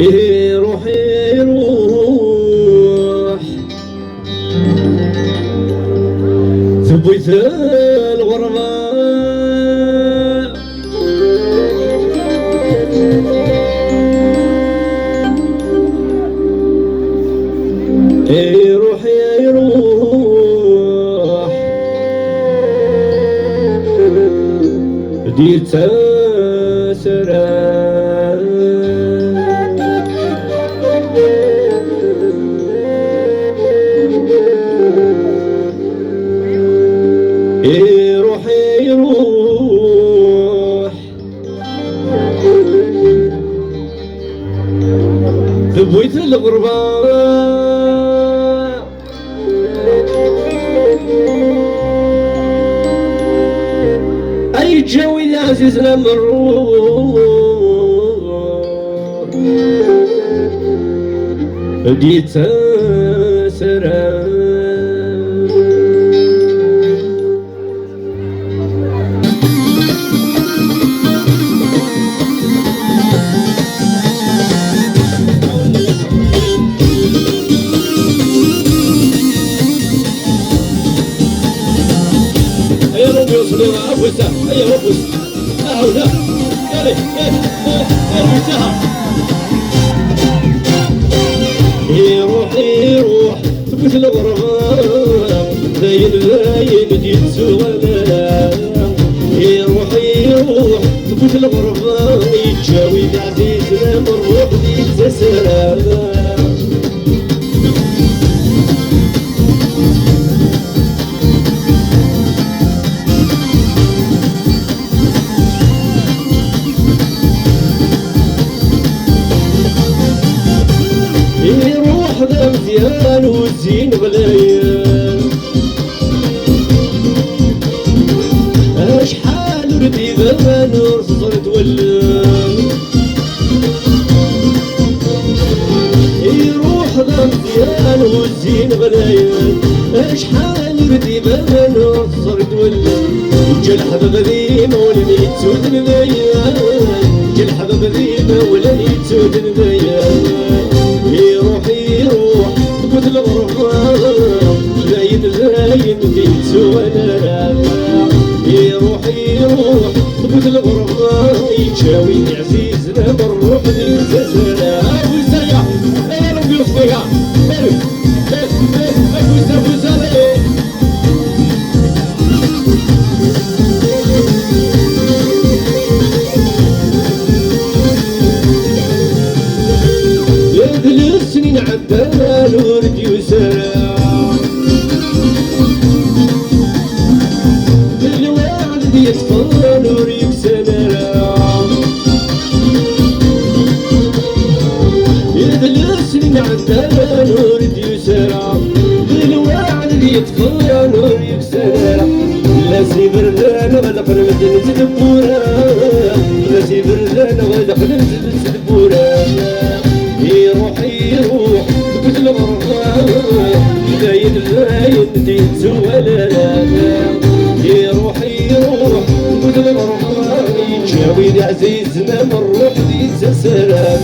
إيه روحي روح ثبت الغربة إيه روحي روح دير تسرى إيه روحي روح ثبوت الغربة أي جوي العزيز لما نروح ديت سرى هيا وبس هنا يالي روحي روح تبوس الغربة زين زين ديت سوالا روحي روح تبوس الغربة يتجاوي العزيز لما نروح ديت سلام مزيان والزين غليان شحال ردي بان صرت ولان يروح ذا مزيان والزين غليان شحال ردي بان صرت ولان جا الحباب ذيما ولا يتسود نبيان جا الحباب ذيما ولا يتسود نبيان روحي روح تبوت الغربة زايد زايد ديت سوالا روحي روح تبوت الغربة يتشاوي عزيز لما نروح ديت سلام وزايا يا ربي وفيها فوزا فوزا عدال ورد يسرع الوالد يطفل وريك سنرع يذل سنين عدال ورد يسرع الوالد يطفل وريك سنرع لا سيبر لنا غلق نمدن تدبورا لا سيبر لنا غلق نمدن تدبورا روحي روح تبوس الغربة زاين زاين ديت سوالا روحي روح تبوس الغربة يتشاوي العزيز لما نروح ديت سلام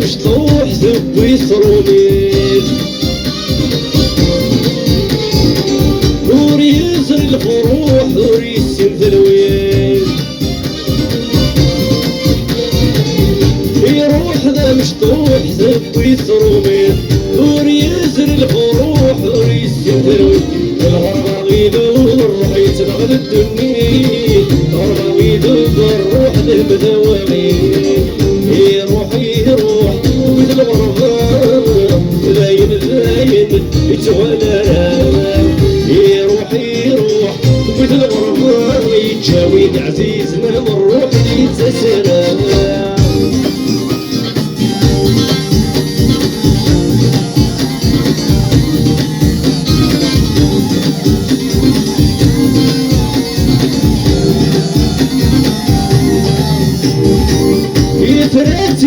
مشطوح ذب يصروني نور يزر الفروح نور يسم ذلوين يروح ذا مشطوح ذب يصروني نور يزر الفروح نور يسم ذلوين الغربة يدور الروح يتبغل الدنيا الغربة يدور الروح للمدواغين روحي روح تبوس الغربة زاين زاين يتولى روحي روح تبوس الغربة يتشاوي العزيز لما نروح ديت سلام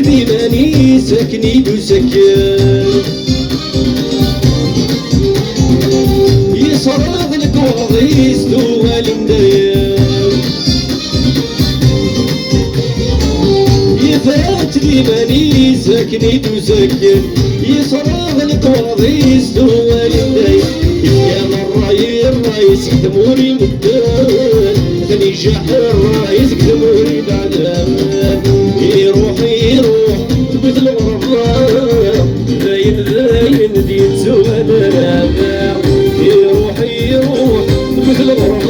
ديماني ساكني وسكن يصرف الكوضيس دوال مداير يفات ديماني ساكني وسكن يصرف الكوضيس دوال مداير كان الرايس يخدموني مدان ثاني جاح الرايس يخدموني بعدان يروح مثل الغربان داين دين سوانا يروح مثل الغربان